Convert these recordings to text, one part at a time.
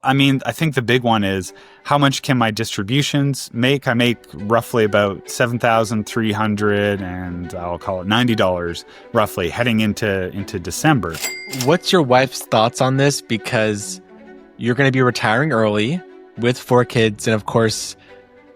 I mean, I think the big one is how much can my distributions make? I make roughly about 7,300 and I'll call it $90 roughly heading into December. What's your wife's thoughts on this? Because you're going to be retiring early with 4 kids. And of course,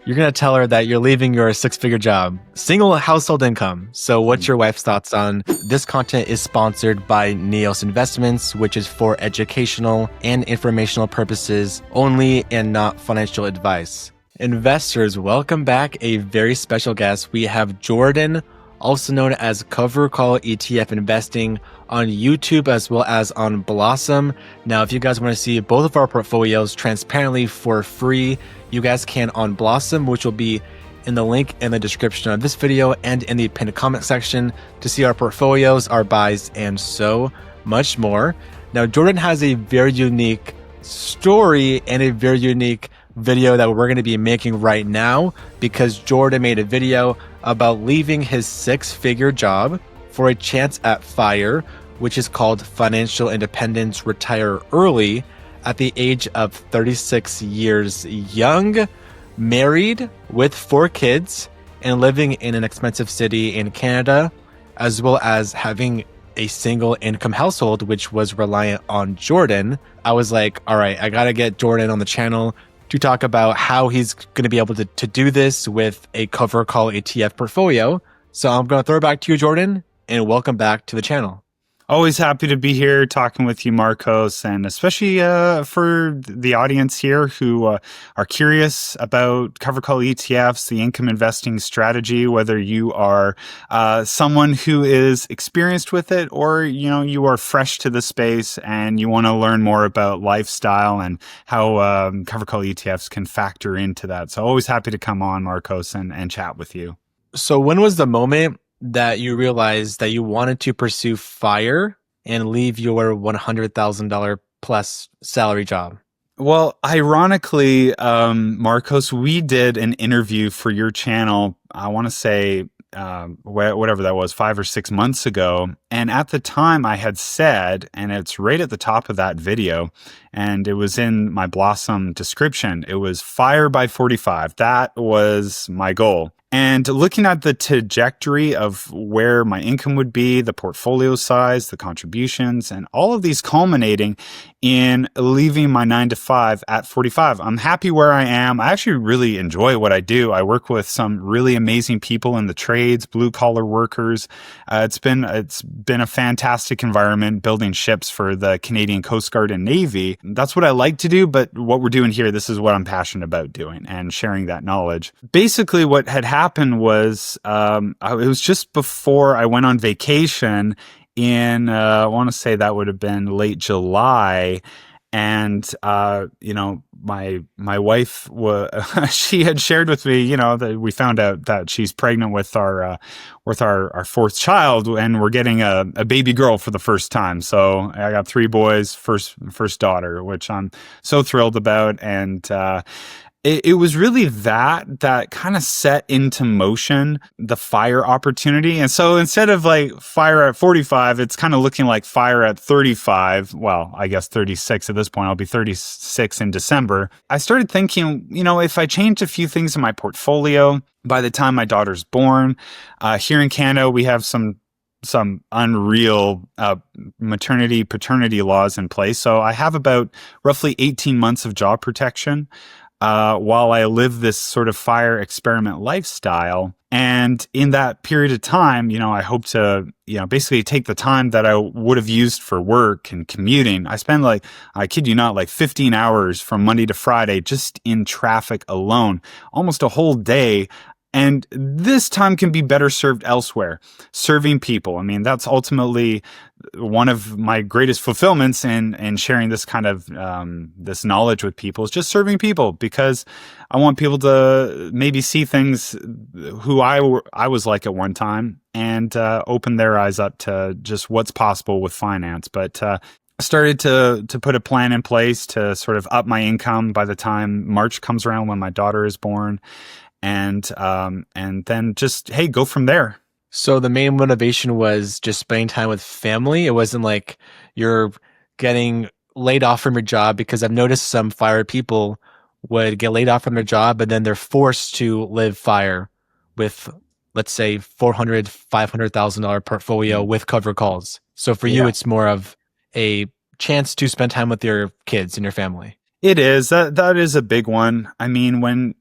you're going to tell her that you're leaving your six-figure job, single household income. So what's your wife's thoughts on this? Content is sponsored by Neos Investments, which is for educational and informational purposes only and not financial advice. Investors, welcome back a very special guest. We have Jordan, also known as Cover Call ETF Investing, on YouTube as well as on Blossom. Now, if you guys want to see both of our portfolios transparently for free, you guys can on Blossom, which will be in the link in the description of this video and in the pinned comment section to see our portfolios, our buys, and so much more. Now, Jordan has a very unique story and a very unique video that we're going to be making right now, because Jordan made a video about leaving his six-figure job for a chance at FIRE, which is called Financial Independence Retire Early, at the age of 36 years young, married with 4 kids, and living in an expensive city in Canada, as well as having a single income household, which was reliant on Jordan. I was like, all right, I got to get Jordan on the channel to talk about how he's going to be able to do this with a cover call ETF portfolio. So I'm going to throw it back to you, Jordan, and welcome back to the channel. Always happy to be here talking with you, Marcos, and especially for the audience here who are curious about cover call ETFs, the income investing strategy, whether you are someone who is experienced with it or you are fresh to the space and you want to learn more about lifestyle and how cover call ETFs can factor into that. So always happy to come on, Marcos, and chat with you. So when was the moment that you realized that you wanted to pursue FIRE and leave your $100,000 plus salary job? Well, ironically, Marcos, we did an interview for your channel, I want to say, whatever that was, 5 or 6 months ago. And at the time I had said, and it's right at the top of that video, and it was in my Blossom description, it was FIRE by 45. That was my goal. And looking at the trajectory of where my income would be, the portfolio size, the contributions, and all of these culminating in leaving my 9 to 5 at 45. I'm happy where I am. I actually really enjoy what I do. I work with some really amazing people in the trades, blue collar workers. It's been a fantastic environment building ships for the Canadian Coast Guard and Navy. That's what I like to do, but what we're doing here, this is what I'm passionate about doing and sharing that knowledge. Basically, what had happened was it was just before I went on vacation in I want to say that would have been late July, and my wife she had shared with me that we found out that she's pregnant with our fourth child, and we're getting a baby girl for the first time. So I got 3 boys, first daughter, which I'm so thrilled about. And it was really that kind of set into motion the FIRE opportunity. And so instead of like FIRE at 45, it's kind of looking like FIRE at 35. Well, I guess 36 at this point. I'll be 36 in December. I started thinking, if I changed a few things in my portfolio by the time my daughter's born, here in Canada, we have some unreal maternity paternity laws in place. So I have about roughly 18 months of job protection while I live this sort of FIRE experiment lifestyle. And in that period of time, I hope to, basically take the time that I would have used for work and commuting. I spend I kid you not, 15 hours from Monday to Friday just in traffic alone, almost a whole day. And this time can be better served elsewhere, serving people. I mean, that's ultimately one of my greatest fulfillments in sharing this kind of this knowledge with people, is just serving people, because I want people to maybe see things who I was like at one time, and open their eyes up to just what's possible with finance. But started to put a plan in place to sort of up my income by the time March comes around, when my daughter is born. And then just, hey, go from there. So the main motivation was just spending time with family. It wasn't like you're getting laid off from your job? Because I've noticed some FIRE people would get laid off from their job and then they're forced to live FIRE with, let's say, 400, $500,000 portfolio Mm. with cover calls. So for you, Yeah. it's more of a chance to spend time with your kids and your family. It is. That is a big one. I mean, when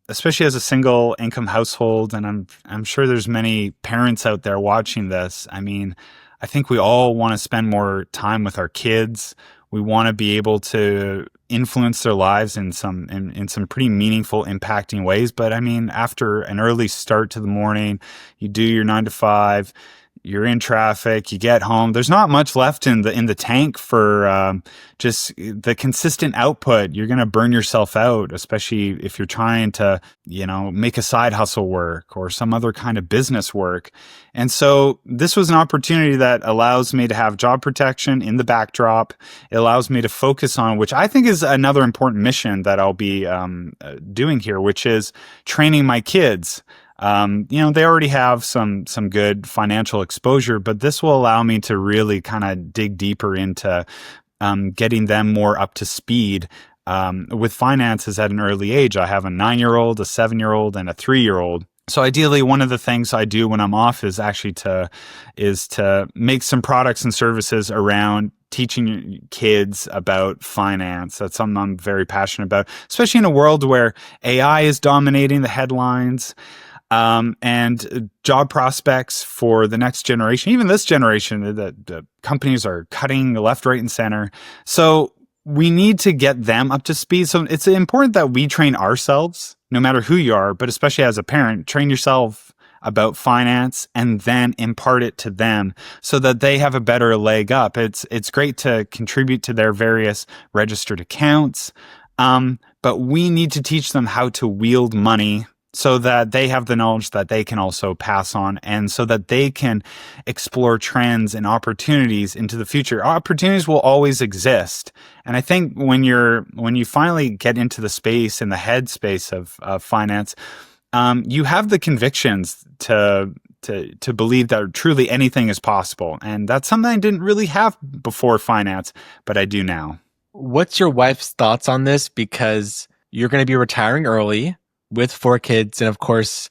especially as a single income household, and I'm sure there's many parents out there watching this. I mean, I think we all want to spend more time with our kids. We want to be able to influence their lives in some pretty meaningful, impacting ways. But I mean, after an early start to the morning, you do your 9 to 5. You're in traffic. You get home. There's not much left in the tank for just the consistent output. You're gonna burn yourself out, especially if you're trying to, make a side hustle work or some other kind of business work. And so this was an opportunity that allows me to have job protection in the backdrop. It allows me to focus on, which I think is another important mission that I'll be doing here, which is training my kids. They already have some good financial exposure, but this will allow me to really kind of dig deeper into getting them more up to speed with finances at an early age. I have a 9-year-old, a 7-year-old, and a 3-year-old. So ideally, one of the things I do when I'm off is actually to make some products and services around teaching kids about finance. That's something I'm very passionate about, especially in a world where AI is dominating the headlines. And job prospects for the next generation, even this generation, the companies are cutting left, right, and center. So we need to get them up to speed. So it's important that we train ourselves, no matter who you are, but especially as a parent, train yourself about finance and then impart it to them so that they have a better leg up. It's great to contribute to their various registered accounts, but we need to teach them how to wield money so that they have the knowledge that they can also pass on, and so that they can explore trends and opportunities into the future. Opportunities will always exist. And I think when you finally get into the space, in the head space of finance, you have the convictions to believe that truly anything is possible. And that's something I didn't really have before finance, but I do now. What's your wife's thoughts on this? Because you're going to be retiring early with 4 kids. And of course,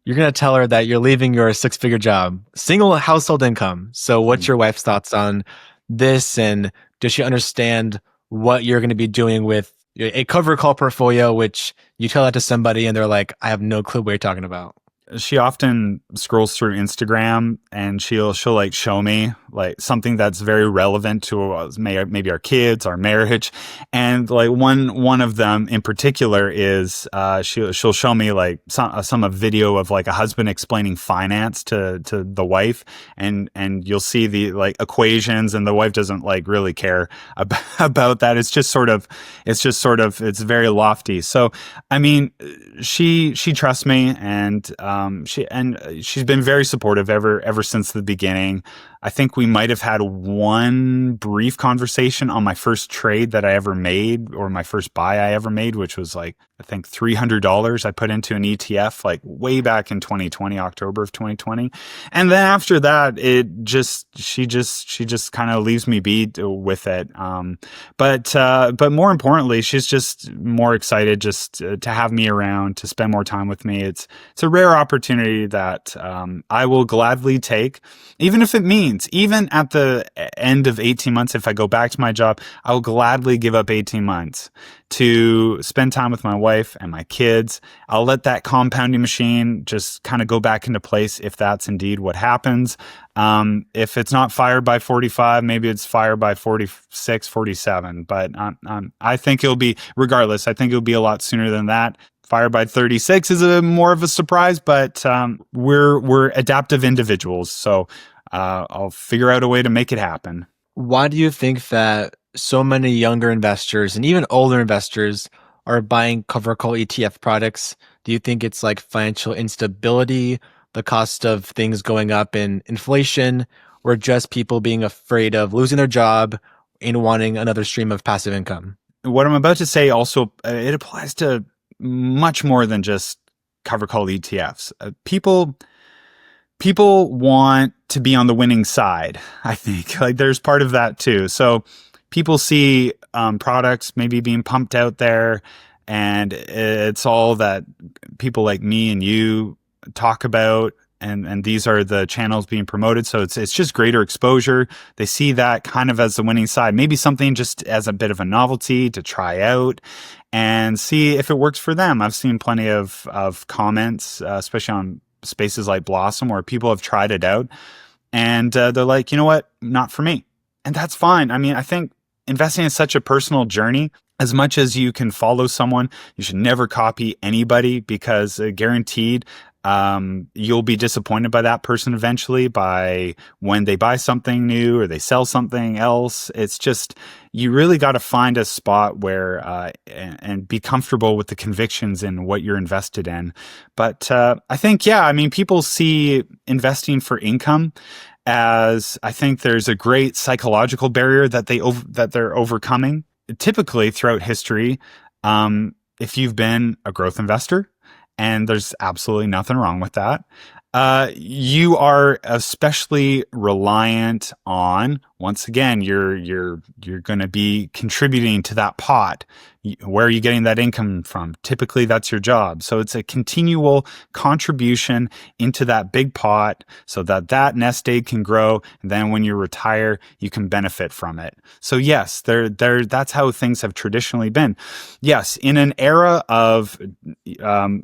you're going to tell her that you're leaving your 6-figure job, single household income. So what's your wife's thoughts on this? And does she understand what you're going to be doing with a cover call portfolio, which you tell that to somebody and they're like, I have no clue what you're talking about? She often scrolls through Instagram and she'll like show me like something that's very relevant to maybe our kids, our marriage. And like one of them in particular is she'll show me like some video of like a husband explaining finance to the wife, and you'll see the like equations, and the wife doesn't like really care about that. It's very lofty. So I mean, she trusts me, and she's been very supportive ever since the beginning. I think we might have had one brief conversation on my first trade that I ever made, or my first buy I ever made, which was like, I think $300 I put into an ETF like way back in 2020, October of 2020. And then after that, she just kind of leaves me be with it. But more importantly, she's just more excited just to have me around, to spend more time with me. It's a rare opportunity that I will gladly take, even if it means, even at the end of 18 months, if I go back to my job, I will gladly give up 18 months to spend time with my wife and my kids. I'll let that compounding machine just kind of go back into place if that's indeed what happens. If it's not fired by 45, maybe it's fired by 46, 47. But I think it'll be, regardless, I think it'll be a lot sooner than that. Fired by 36 is more of a surprise, but we're adaptive individuals. So I'll figure out a way to make it happen. Why do you think that so many younger investors and even older investors are buying cover call ETF products? Do you think it's like financial instability, the cost of things going up in inflation, or just people being afraid of losing their job and wanting another stream of passive income? What I'm about to say also, it applies to much more than just cover call ETFs. People want to be on the winning side, I think. Like there's part of that too. So people see products maybe being pumped out there, and it's all that people like me and you talk about. And these are the channels being promoted. So it's just greater exposure. They see that kind of as the winning side, maybe something just as a bit of a novelty to try out and see if it works for them. I've seen plenty of comments, especially on spaces like Blossom, where people have tried it out and they're like, you know what, not for me. And that's fine. I mean, I think investing is such a personal journey. As much as you can follow someone, you should never copy anybody, because guaranteed you'll be disappointed by that person eventually, by when they buy something new or they sell something else. It's just, you really got to find a spot where and be comfortable with the convictions in what you're invested in. But I think, yeah, I mean, people see investing for income as, I think there's a great psychological barrier that they're overcoming. Typically throughout history, if you've been a growth investor, and there's absolutely nothing wrong with that, you are especially reliant on, once again, you're going to be contributing to that pot. Where are you getting that income from? Typically, that's your job. So it's a continual contribution into that big pot so that that nest egg can grow. And then when you retire, you can benefit from it. So yes, that's how things have traditionally been. Yes, in an era of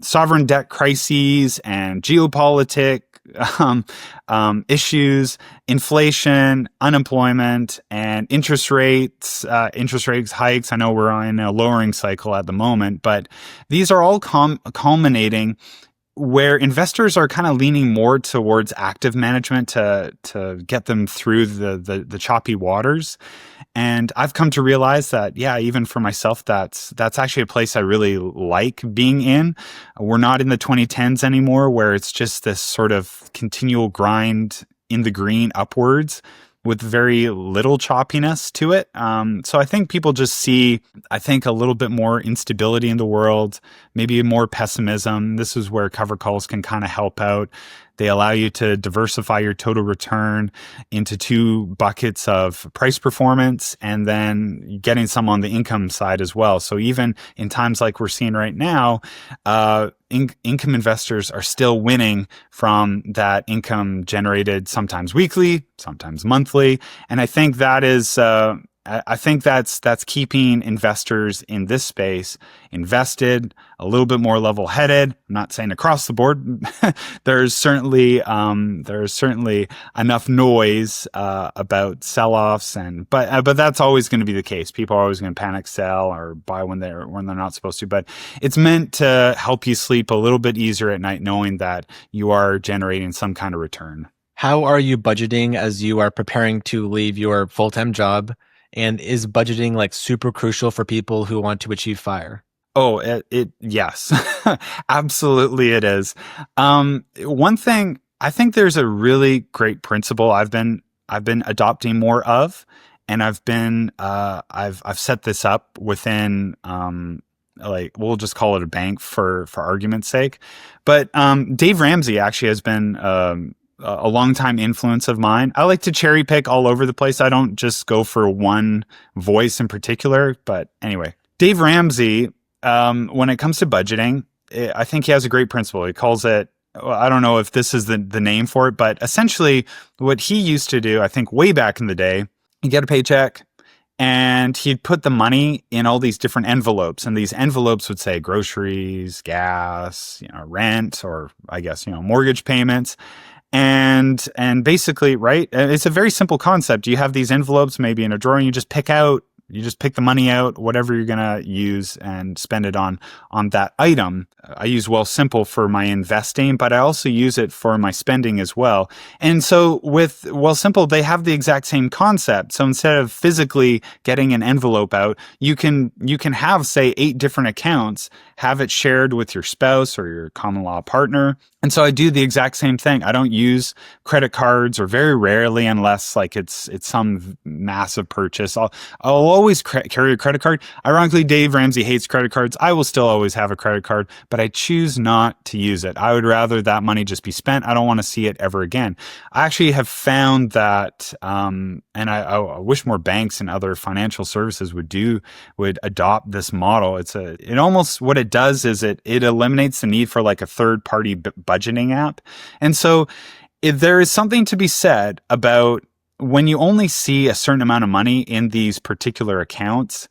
sovereign debt crises and geopolitics, issues, inflation, unemployment, and interest rates hikes. I know we're in a lowering cycle at the moment, but these are all culminating where investors are kind of leaning more towards active management to get them through the choppy waters. And I've come to realize that, yeah, even for myself, that's actually a place I really like being in. We're not in the 2010s anymore, where it's just this sort of continual grind in the green upwards with very little choppiness to it. So I think people just see, I think, a little bit more instability in the world, maybe more pessimism. This is where cover calls can kind of help out. They allow you to diversify your total return into two buckets of price performance and then getting some on the income side as well. So even in times like we're seeing right now, income investors are still winning from that income generated sometimes weekly, sometimes monthly. And I think that is, I think that's keeping investors in this space invested, a little bit more level-headed. I'm not saying across the board. There's certainly enough noise about sell-offs, but that's always going to be the case. People are always going to panic sell or buy when they're not supposed to. But it's meant to help you sleep a little bit easier at night, knowing that you are generating some kind of return. How are you budgeting as you are preparing to leave your full-time job? And is budgeting like super crucial for people who want to achieve FIRE? Oh, yes, absolutely it is. One thing, I think there's a really great principle I've been adopting more of, and I've set this up within, like, we'll just call it a bank for argument's sake. But Dave Ramsey actually has been a long-time influence of mine. I like to cherry pick all over the place. I don't just go for one voice in particular. But anyway, Dave Ramsey, when it comes to budgeting, I think he has a great principle. He calls it, well, I don't know if this is the name for it, but essentially what he used to do, I think way back in the day, he'd get a paycheck and he'd put the money in all these different envelopes. And these envelopes would say groceries, gas, rent, or I guess, mortgage payments. And basically, right, it's a very simple concept. You have these envelopes maybe in a drawer and you just pick the money out, whatever you're going to use, and spend it on that item. I use Wealthsimple for my investing, but I also use it for my spending as well. And so with Wealthsimple, they have the exact same concept. So instead of physically getting an envelope out, you can have, say, 8 different accounts, have it shared with your spouse or your common law partner. And so I do the exact same thing. I don't use credit cards, or very rarely, unless like it's some massive purchase. I'll always carry a credit card. Ironically, Dave Ramsey hates credit cards. I will still always have a credit card, but I choose not to use it. I would rather that money just be spent. I don't want to see it ever again. I actually have found that, and I wish more banks and other financial services would adopt this model. It almost, what it does is it eliminates the need for like a third party budgeting app. And so there is something to be said about when you only see a certain amount of money in these particular accounts,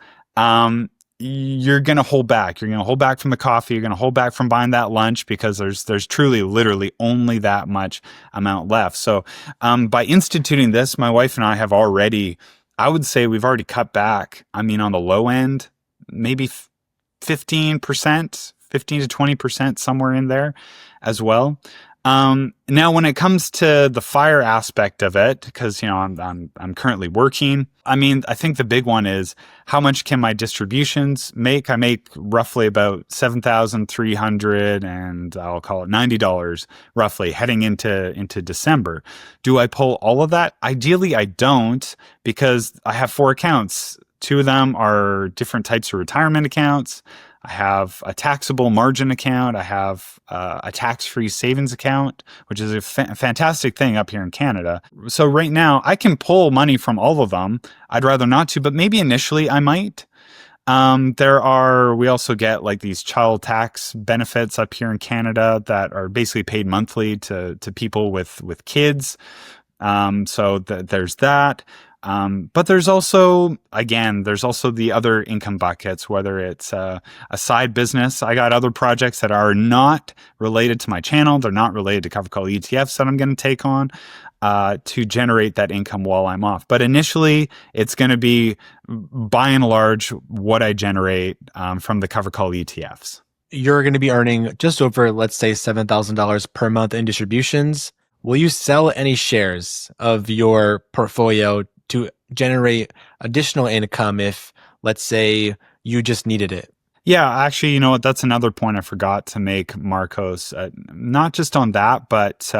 you're going to hold back. You're going to hold back from the coffee. You're going to hold back from buying that lunch because there's truly, literally only that much amount left. So, by instituting this, my wife and I have already, I would say we've already cut back. I mean, on the low end, maybe 15%, 15 to 20%, somewhere in there as well. Now, when it comes to the FIRE aspect of it, because I'm currently working. I mean, I think the big one is how much can my distributions make? I make roughly about $7,300, and I'll call it $90 roughly heading into December. Do I pull all of that? Ideally, I don't, because I have 4 accounts. 2 of them are different types of retirement accounts. I have a taxable margin account. I have a tax-free savings account, which is a fantastic thing up here in Canada. So right now, I can pull money from all of them. I'd rather not to, but maybe initially I might. We also get like these child tax benefits up here in Canada that are basically paid monthly to people with kids. So there's that. But there's also the other income buckets, whether it's a side business. I got other projects that are not related to my channel. They're not related to cover call ETFs that I'm going to take on to generate that income while I'm off. But initially, it's going to be, by and large, what I generate from the cover call ETFs. You're going to be earning just over, let's say, $7,000 per month in distributions. Will you sell any shares of your portfolio to generate additional income if, let's say, you just needed it? Yeah, actually, you know what? That's another point I forgot to make, Marcos. Not just on that, but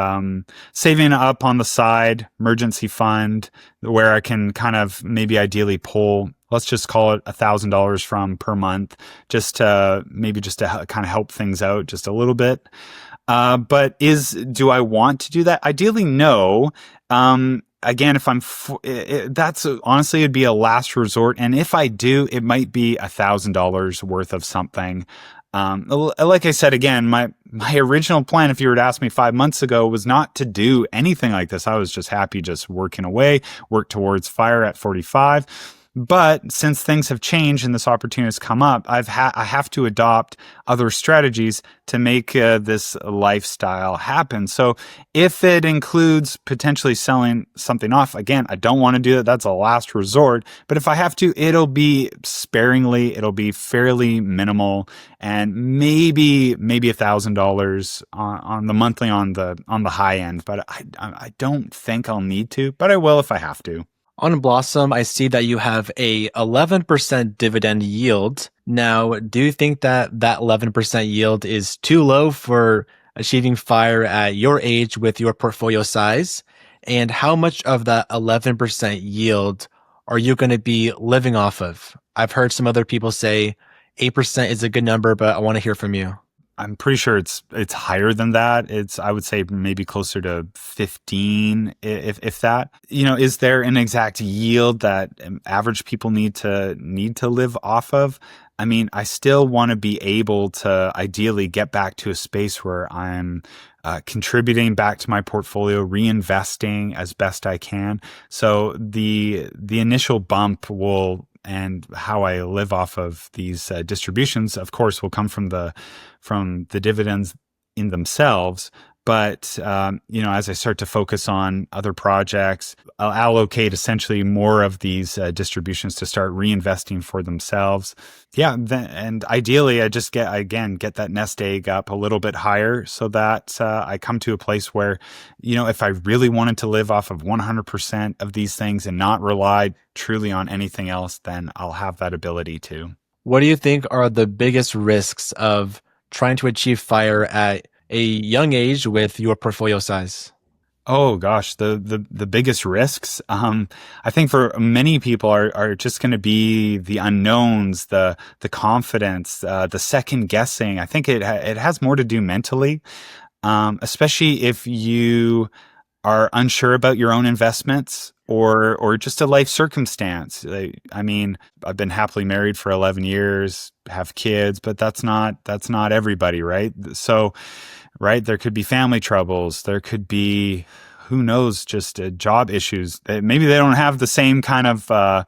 saving up on the side, emergency fund, where I can kind of maybe ideally pull, let's just call it $1,000 from per month, just to kind of help things out just a little bit. But do I want to do that? Ideally, no. Again, if that's honestly, it'd be a last resort. And if I do, it might be $1,000 worth of something. Like I said, again, my original plan, if you were to ask me 5 months ago, was not to do anything like this. I was just happy just working away, work towards FIRE at 45. But since things have changed and this opportunity has come up, I have to adopt other strategies to make this lifestyle happen. So if it includes potentially selling something off, again, I don't want to do that. That's a last resort. But if I have to, it'll be sparingly. It'll be fairly minimal, and maybe $1,000 on the monthly on the high end. But I don't think I'll need to, but I will if I have to. On Blossom, I see that you have a 11% dividend yield. Now, do you think that 11% yield is too low for achieving FIRE at your age with your portfolio size? And how much of that 11% yield are you going to be living off of? I've heard some other people say 8% is a good number, but I want to hear from you. I'm pretty sure it's higher than that. I would say maybe closer to 15, if that. Is there an exact yield that average people need to live off of? I mean, I still want to be able to ideally get back to a space where I'm contributing back to my portfolio, reinvesting as best I can. So the initial bump and how I live off of these distributions, of course, will come from the dividends in themselves. But as I start to focus on other projects, I'll allocate essentially more of these distributions to start reinvesting for themselves. Yeah, and ideally, I just get that nest egg up a little bit higher, so that I come to a place where, if I really wanted to live off of 100% of these things and not rely truly on anything else, then I'll have that ability to. What do you think are the biggest risks of trying to achieve FIRE at a young age with your portfolio size? Oh gosh, the biggest risks. I think for many people are just going to be the unknowns, the confidence, the second guessing. I think it has more to do mentally, especially if you are unsure about your own investments or just a life circumstance. I mean, I've been happily married for 11 years, have kids, but that's not everybody, right? So right? There could be family troubles. There could be, who knows, just job issues. Maybe they don't have the same kind of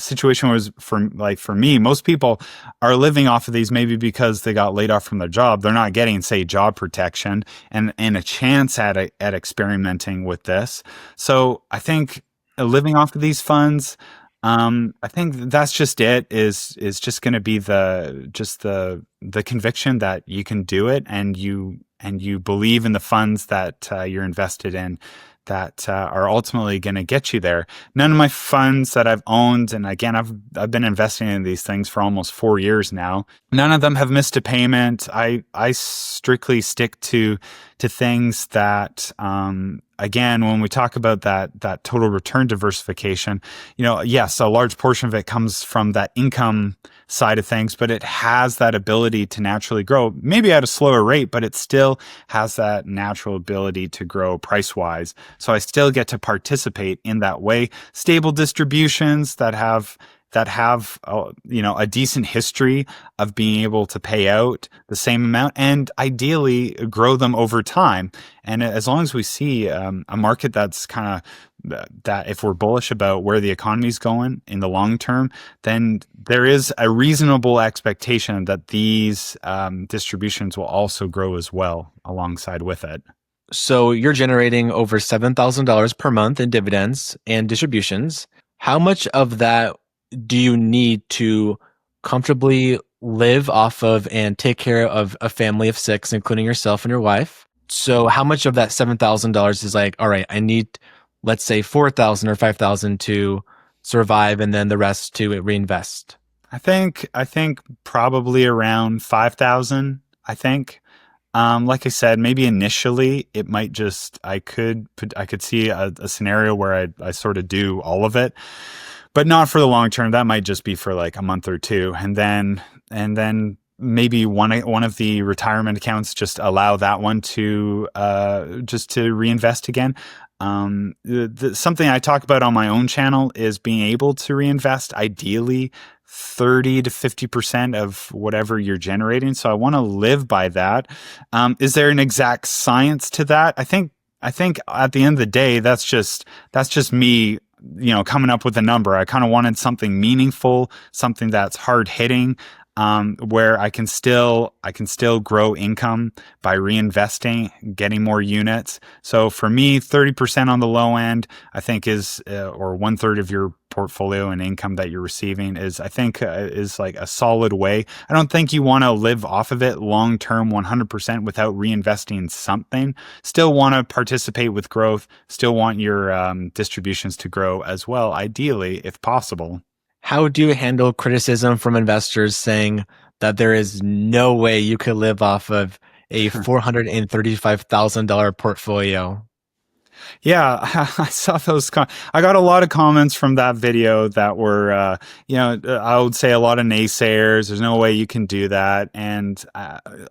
situation was for me. Most people are living off of these maybe because they got laid off from their job. They're not getting, say, job protection and a chance at experimenting with this. So I think living off of these funds. I think that's just it. Is just going to be the conviction that you can do it, and you believe in the funds that you're invested in that are ultimately going to get you there. None of my funds that I've owned, and again, I've been investing in these things for almost 4 years now. None of them have missed a payment. I strictly stick to things that again, when we talk about that total return diversification, yes, a large portion of it comes from that income side of things, but it has that ability to naturally grow, maybe at a slower rate, but it still has that natural ability to grow price wise. So I still get to participate in that way. Stable distributions that have a decent history of being able to pay out the same amount and ideally grow them over time. And as long as we see a market that's kind of that, if we're bullish about where the economy's going in the long term, then there is a reasonable expectation that these distributions will also grow as well alongside with it. So you're generating over $7,000 per month in dividends and distributions. How much of that do you need to comfortably live off of and take care of a family of six, including yourself and your wife? So how much of that $7,000 is like, all right, I need, let's say 4,000 or 5,000 to survive and then the rest to reinvest? I think probably around 5,000. I think. Like I said, maybe initially it might just I could see a scenario where I sort of do all of it, but not for the long term. That might just be for like a month or two, and then maybe one of the retirement accounts just allow that one to just to reinvest again. Something I talk about on my own channel is being able to reinvest ideally 30 to 50% of whatever you're generating. So I want to live by that. Is there an exact science to that? I think at the end of the day, that's just me, coming up with a number. I kind of wanted something meaningful, something that's hard hitting, where I can still grow income by reinvesting, getting more units. So for me, 30% on the low end, I think is, or one third of your portfolio and income that you're receiving is, I think, is like a solid way. I don't think you want to live off of it long term 100% without reinvesting something. Still want to participate with growth, still want your distributions to grow as well, ideally, if possible. How do you handle criticism from investors saying that there is no way you could live off of a $435,000 portfolio? Yeah, I saw those. I got a lot of comments from that video that were, I would say a lot of naysayers. There's no way you can do that. And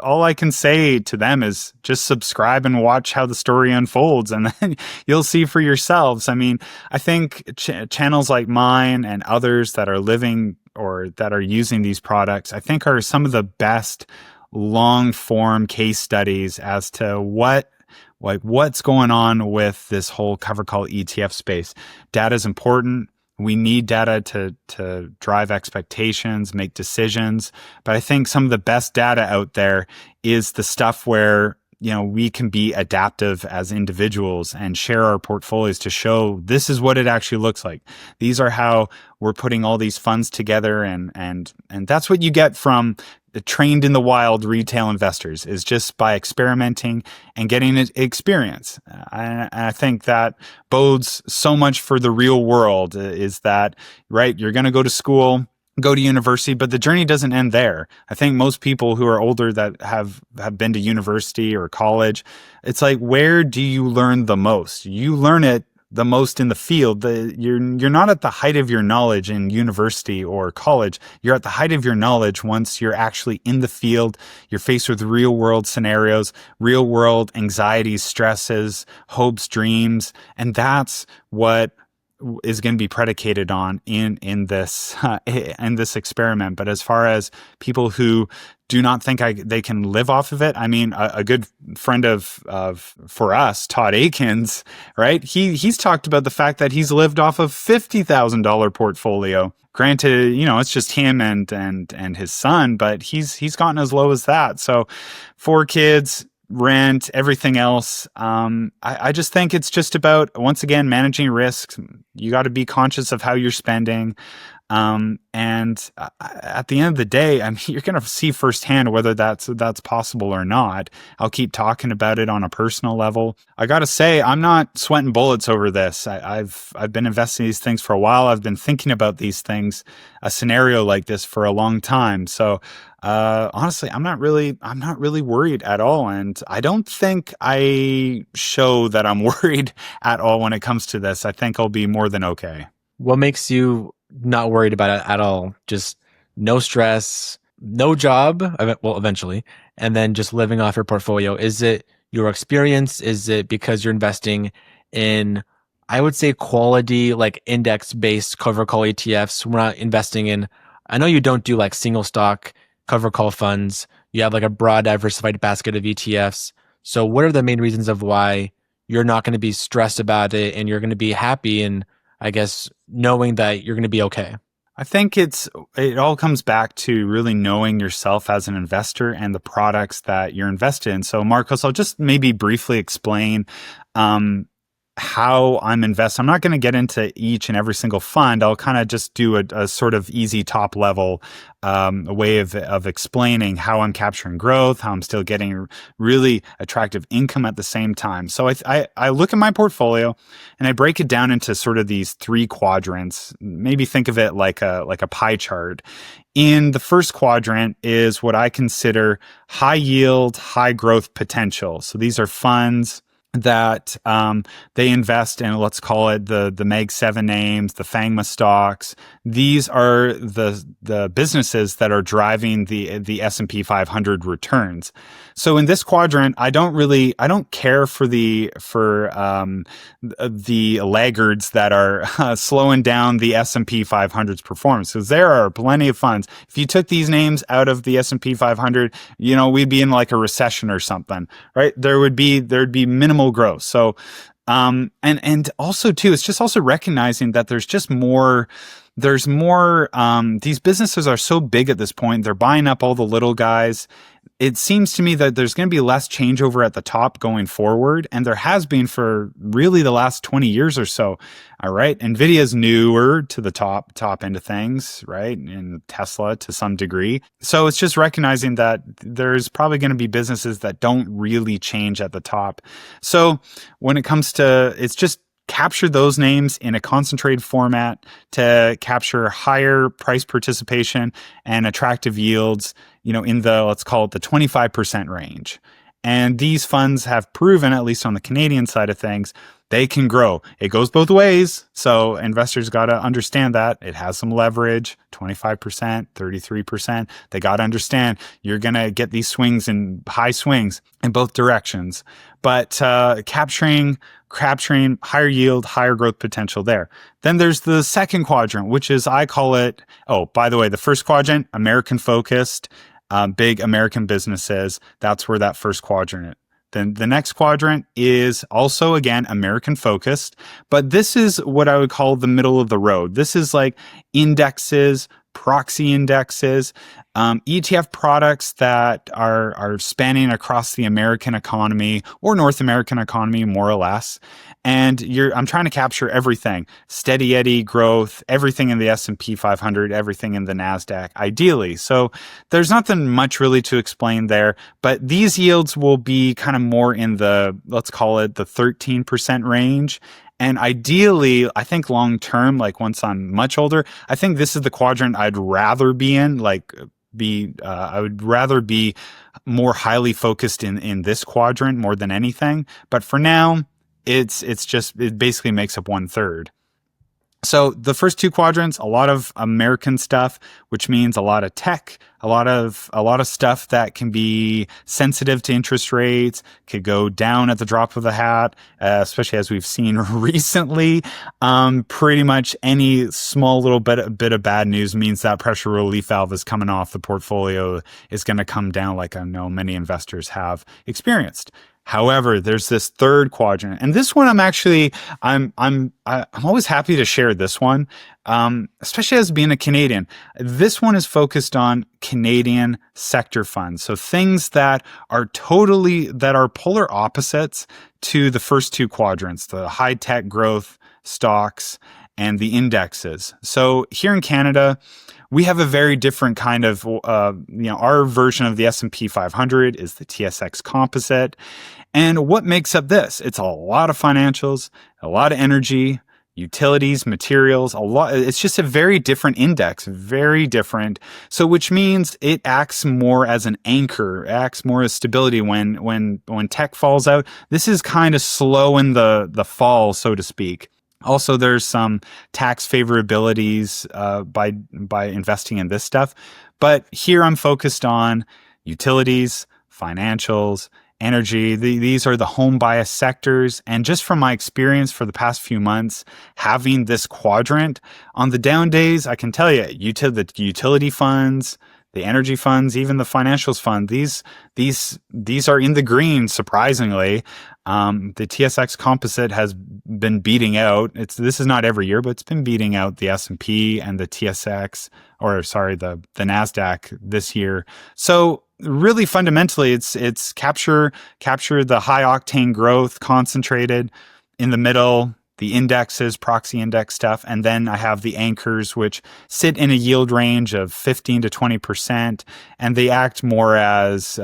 all I can say to them is just subscribe and watch how the story unfolds, and then you'll see for yourselves. I mean, I think channels like mine and others that are living or that are using these products, I think are some of the best long form case studies as to what's going on with this whole cover call ETF space. Data is important. We need data to drive expectations, make decisions. But I think some of the best data out there is the stuff where, we can be adaptive as individuals and share our portfolios to show this is what it actually looks like. These are how we're putting all these funds together, and that's what you get from the trained in the wild retail investors, is just by experimenting and getting experience. And I think that bodes so much for the real world, is that, right, you're going to go to school, go to university, but the journey doesn't end there. I think most people who are older that have been to university or college, it's like, where do you learn the most? You learn it the most in the field. You're not at the height of your knowledge in university or college. You're at the height of your knowledge once you're actually in the field. You're faced with real world scenarios, real world anxieties, stresses, hopes, dreams, and that's what is going to be predicated on in this in this experiment. But as far as people who do not think they can live off of it, I mean, a good friend of for us, Todd Akins, right? He's talked about the fact that he's lived off of $50,000 portfolio. Granted, it's just him and his son, but he's gotten as low as that. So, 4 kids, rent, everything else. I just think it's just about, once again, managing risks. You got to be conscious of how you're spending. And at the end of the day, I mean, you're going to see firsthand whether that's possible or not. I'll keep talking about it on a personal level. I got to say, I'm not sweating bullets over this. I've been investing in these things for a while. I've been thinking about these things, a scenario like this, for a long time. So, honestly, I'm not really worried at all. And I don't think I show that I'm worried at all when it comes to this. I think I'll be more than okay. What makes you not worried about it at all? Just no stress, no job, well, eventually, and then just living off your portfolio. Is it your experience? Is it because you're investing in, I would say, quality, like index-based cover call ETFs? We're not investing in, I know you don't do like single stock cover call funds. You have like a broad diversified basket of ETFs. So what are the main reasons of why you're not going to be stressed about it and you're going to be happy, and I guess knowing that you're going to be okay? I think it all comes back to really knowing yourself as an investor and the products that you're invested in. So, Marcos, I'll just maybe briefly explain how I'm invested. I'm not going to get into each and every single fund. I'll kind of just do a sort of easy top level way of explaining how I'm capturing growth, how I'm still getting really attractive income at the same time. So I look at my portfolio and I break it down into sort of these 3 quadrants. Maybe think of it like a pie chart. In the first quadrant is what I consider high yield, high growth potential. So these are funds that they invest in, let's call it the Mag 7 names, the FANGMA stocks. These are the businesses that are driving the S&P 500 returns. So in this quadrant, I don't care for the laggards that are slowing down the S&P 500's performance, because there are plenty of funds. If you took these names out of the S&P 500, we'd be in like a recession or something, right? There'd be minimal growth. So, and also too, it's just also recognizing that there's more, these businesses are so big at this point. They're buying up all the little guys. It seems to me that there's going to be less changeover at the top going forward. And there has been for really the last 20 years or so. All right. Nvidia's newer to the top end of things, right? And Tesla to some degree. So it's just recognizing that there's probably going to be businesses that don't really change at the top. So when it comes to, it's just capture those names in a concentrated format to capture higher price participation and attractive yields, in the, let's call it the 25% range. And these funds have proven, at least on the Canadian side of things, they can grow. It goes both ways. So investors got to understand that it has some leverage, 25%, 33%. They got to understand you're going to get these swings and high swings in both directions. But capturing higher yield, higher growth potential there. Then there's the second quadrant, which is, I call it, oh, by the way, the first quadrant, American focused, big American businesses. That's where that first quadrant is. Then the next quadrant is also, again, American focused, but this is what I would call the middle of the road. This is like indexes, proxy indexes, ETF products that are spanning across the American economy or North American economy, more or less. And I'm trying to capture everything, steady eddy growth, everything in the S&P 500, everything in the NASDAQ, ideally. So there's nothing much really to explain there, but these yields will be kind of more in the, let's call it the 13% range. And ideally, I think long term, like once I'm much older, I think this is the quadrant I'd rather be in. I would rather be more highly focused in this quadrant more than anything. But for now, it basically makes up one third. So the first two quadrants, a lot of American stuff, which means a lot of tech, a lot of stuff that can be sensitive to interest rates, could go down at the drop of a hat, especially as we've seen recently. Pretty much any small little bit of bad news means that pressure relief valve is coming off the portfolio, is going to come down, like I know many investors have experienced. However, there's this third quadrant, and this one I'm always happy to share this one, especially as being a Canadian. This one is focused on Canadian sector funds, so things that are polar opposites to the first two quadrants, the high tech growth stocks and the indexes. So here in Canada, we have a very different kind of, our version of the S&P 500 is the TSX Composite. And what makes up this? It's a lot of financials, a lot of energy, utilities, materials, a lot. It's just a very different index, very different. So which means it acts more as an anchor, acts more as stability when tech falls out. This is kind of slowing the fall, so to speak. Also, there's some tax favorabilities by investing in this stuff. But here I'm focused on utilities, financials, energy. These are the home bias sectors. And just from my experience for the past few months, having this quadrant on the down days, I can tell you, the utility funds, the energy funds, even the financials fund, these are in the green, surprisingly. The TSX Composite has been beating out. This is not every year, but it's been beating out the S&P and the TSX, the NASDAQ this year. So really fundamentally, it's capture the high octane growth concentrated in the middle, the indexes, proxy index stuff, and then I have the anchors, which sit in a yield range of 15 to 20%, and they act more as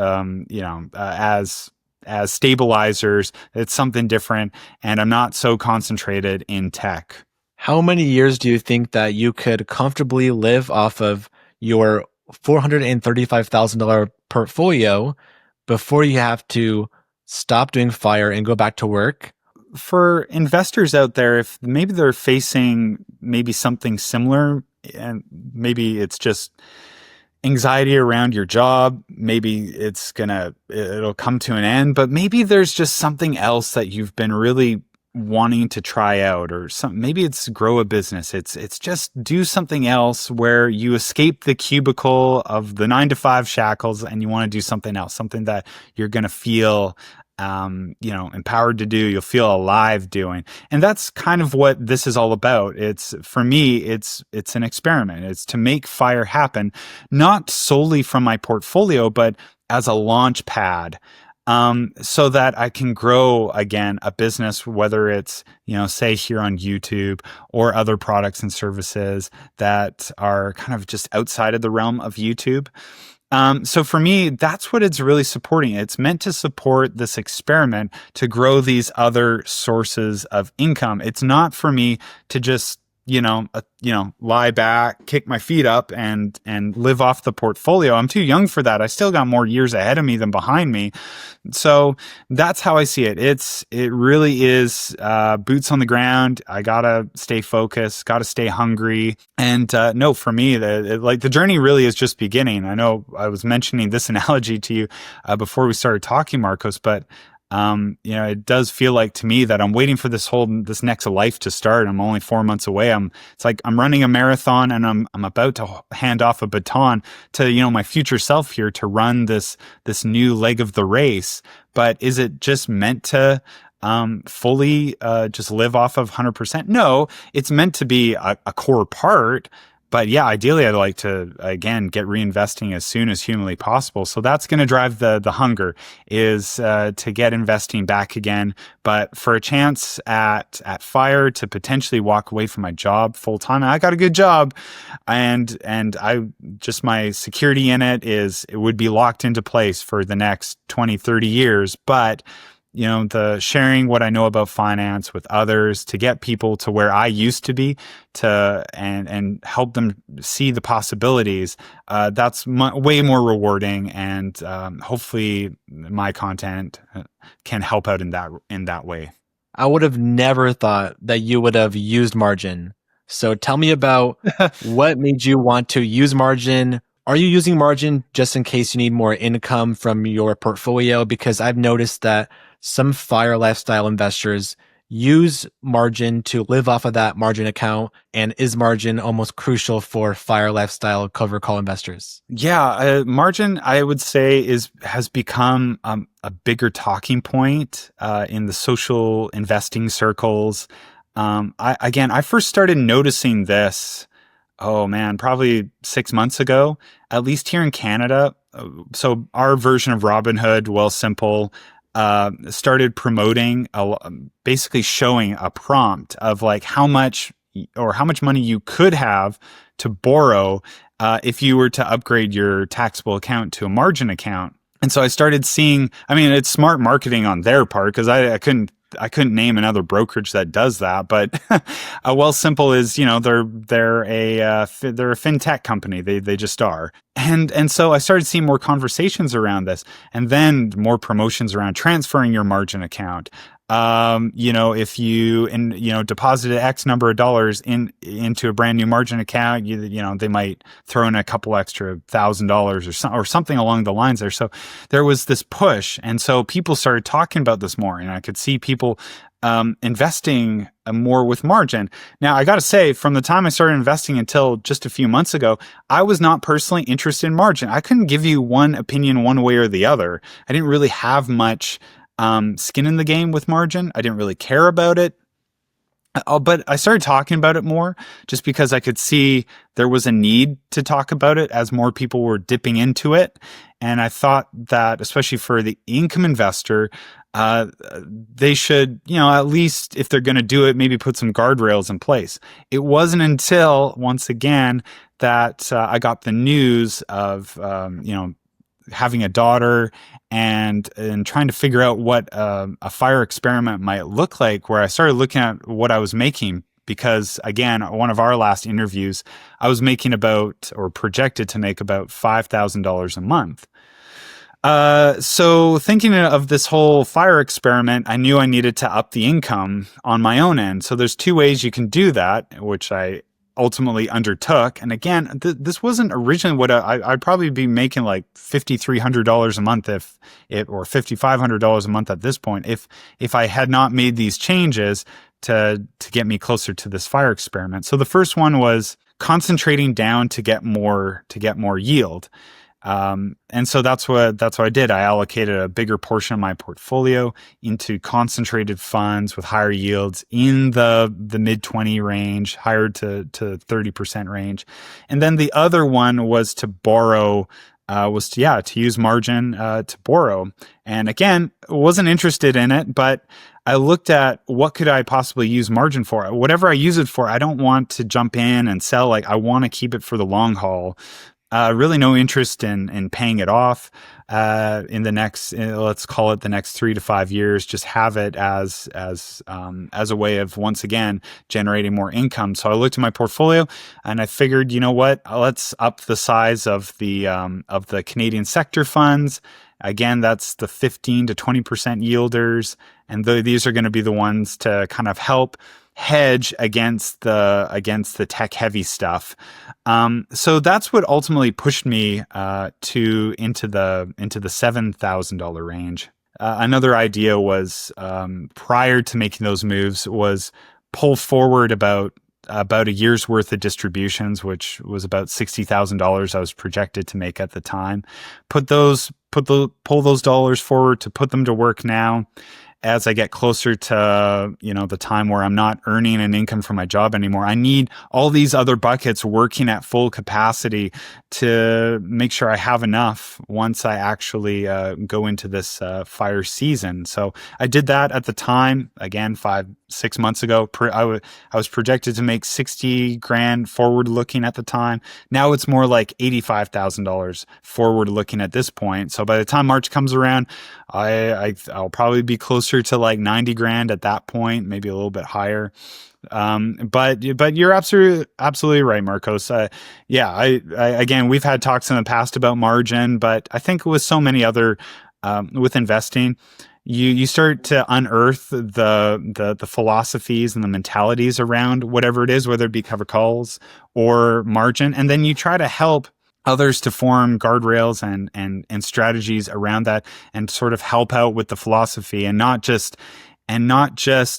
as stabilizers. It's something different, and I'm not so concentrated in tech. How many years do you think that you could comfortably live off of your $435,000 portfolio before you have to stop doing FIRE and go back to work? For investors out there, if maybe they're facing something similar, and maybe it's just anxiety around your job, maybe it'll come to an end, but maybe there's just something else that you've been really wanting to try out, or maybe it's grow a business. It's just do something else where you escape the cubicle of the 9 to 5 shackles and you want to do something else, something that you're going to feel empowered to do, you'll feel alive doing. And that's kind of what this is all about. For me, it's an experiment. It's to make FIRE happen, not solely from my portfolio, but as a launch pad. So that I can grow again a business, whether it's, say here on YouTube or other products and services that are kind of just outside of the realm of YouTube. So for me, that's what it's really supporting. It's meant to support this experiment to grow these other sources of income. It's not for me to just, lie back, kick my feet up and live off the portfolio. I'm too young for that. I still got more years ahead of me than behind me. So that's how I see it. It really is, boots on the ground. I gotta stay focused, gotta stay hungry. And, no, for me, the journey really is just beginning. I know I was mentioning this analogy to you, before we started talking, Marcos, but it does feel like to me that I'm waiting for this next life to start. I'm only 4 months away. It's like I'm running a marathon and I'm about to hand off a baton to, my future self here to run this new leg of the race. But is it just meant to, fully, just live off of 100%? No, it's meant to be a core part. But yeah, ideally, I'd like to, again, get reinvesting as soon as humanly possible. So that's going to drive the hunger, is to get investing back again. But for a chance at FIRE, to potentially walk away from my job full time, I got a good job, and my security in it would be locked into place for the next 20, 30 years. But the sharing what I know about finance with others to get people to where I used to be and help them see the possibilities. That's way more rewarding, and hopefully my content can help out in that way. I would have never thought that you would have used margin. So tell me about what made you want to use margin. Are you using margin just in case you need more income from your portfolio? Because I've noticed that some FIRE lifestyle investors use margin to live off of that margin account. And is margin almost crucial for FIRE lifestyle cover call investors? Yeah, margin, I would say, has become a bigger talking point in the social investing circles. I first started noticing this. Oh man, probably 6 months ago, at least here in Canada. So our version of Robinhood, Wealthsimple, started promoting, basically showing a prompt of like how much money you could have to borrow if you were to upgrade your taxable account to a margin account. And so I started seeing, I mean, it's smart marketing on their part because I couldn't name another brokerage that does that, but Wealthsimple is, they're a fintech company. They just are. And so I started seeing more conversations around this, and then more promotions around transferring your margin account. If you deposited X number of dollars into a brand new margin account, they might throw in a couple extra $1,000 or something along the lines there. So there was this push, and so people started talking about this more, and I could see people investing more with margin. Now, I got to say, from the time I started investing until just a few months ago, I was not personally interested in margin. I couldn't give you one opinion one way or the other. I didn't really have much skin in the game with margin. I didn't really care about it. But I started talking about it more just because I could see there was a need to talk about it as more people were dipping into it. And I thought that, especially for the income investor, they should, at least if they're going to do it, maybe put some guardrails in place. It wasn't until, once again, that I got the news of, having a daughter and trying to figure out what a FIRE experiment might look like, where I started looking at what I was making. Because again, one of our last interviews, I was making about, or projected to make about $5,000 a month. So thinking of this whole FIRE experiment, I knew I needed to up the income on my own end. So there's two ways you can do that, which I ultimately undertook. And again, this wasn't originally what I'd probably be making like $5,300 a month or $5,500 a month at this point if I had not made these changes to get me closer to this FIRE experiment. So the first one was concentrating down to get more yield. And so that's what I did. I allocated a bigger portion of my portfolio into concentrated funds with higher yields in the mid 20 range, higher to 30% range. And then the other one was to borrow, to use margin, to borrow. And again, wasn't interested in it, but I looked at what could I possibly use margin for. Whatever I use it for, I don't want to jump in and sell. Like, I want to keep it for the long haul. Really no interest in paying it off in the next, let's call it the next 3 to 5 years. Just have it as a way of, once again, generating more income. So I looked at my portfolio and I figured, you know what, let's up the size of the Canadian sector funds. Again, that's the 15 to 20% yielders, and these are going to be the ones to kind of help hedge against the tech heavy stuff. So that's what ultimately pushed me into the $7,000 range. Another idea was, prior to making those moves, was pull forward about a year's worth of distributions, which was about $60,000 I was projected to make at the time. Pull those dollars forward to put them to work now. As I get closer to, the time where I'm not earning an income from my job anymore, I need all these other buckets working at full capacity to make sure I have enough once I actually go into this FIRE season. So I did that at the time. Again, 6 months ago. I was projected to make 60 grand forward looking at the time. Now it's more like $85,000 forward looking at this point. So by the time March comes around, I'll probably be closer to like 90 grand at that point, maybe a little bit higher. But you're absolutely right, Marcos. Yeah, again, we've had talks in the past about margin, but I think with so many other with investing, you start to unearth the philosophies and the mentalities around whatever it is, whether it be cover calls or margin, and then you try to help others to form guardrails and strategies around that, and sort of help out with the philosophy, and not just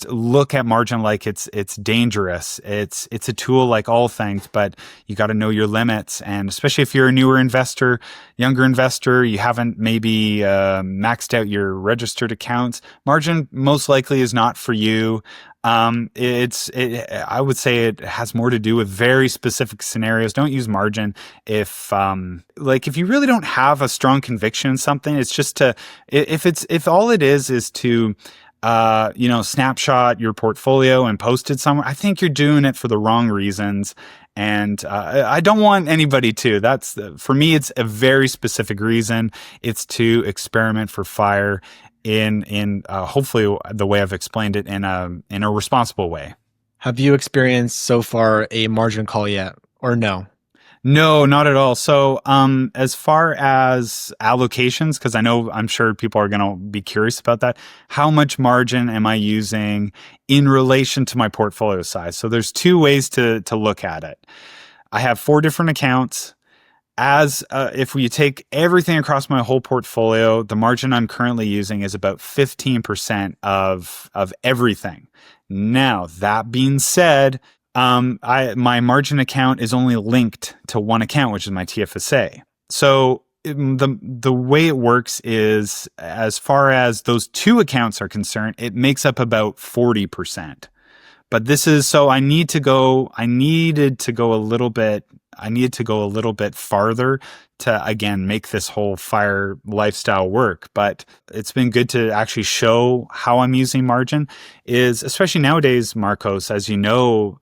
look at margin like it's dangerous. It's a tool like all things, but you got to know your limits. And especially if you're a newer investor, younger investor, you haven't maybe maxed out your registered accounts, margin most likely is not for you. I would say it has more to do with very specific scenarios. Don't use margin if you really don't have a strong conviction in something. It's just if all it is to snapshot your portfolio and post it somewhere, I think you're doing it for the wrong reasons. And I don't want anybody to. For me, it's a very specific reason. It's to experiment for fire in hopefully the way I've explained it in a responsible way. Have you experienced so far a margin call yet, or no? No, not at all. So, as far as allocations, because I'm sure people are going to be curious about that. How much margin am I using in relation to my portfolio size? So there's two ways to look at it. I have 4 different accounts. If we take everything across my whole portfolio, the margin I'm currently using is about 15% of everything. Now, that being said, my margin account is only linked to one account, which is my TFSA. So the way it works is, as far as those 2 accounts are concerned, it makes up about 40%. But I needed to go a little bit farther to, again, make this whole FIRE lifestyle work. But it's been good to actually show how I'm using margin, especially nowadays, Marcos, as you know,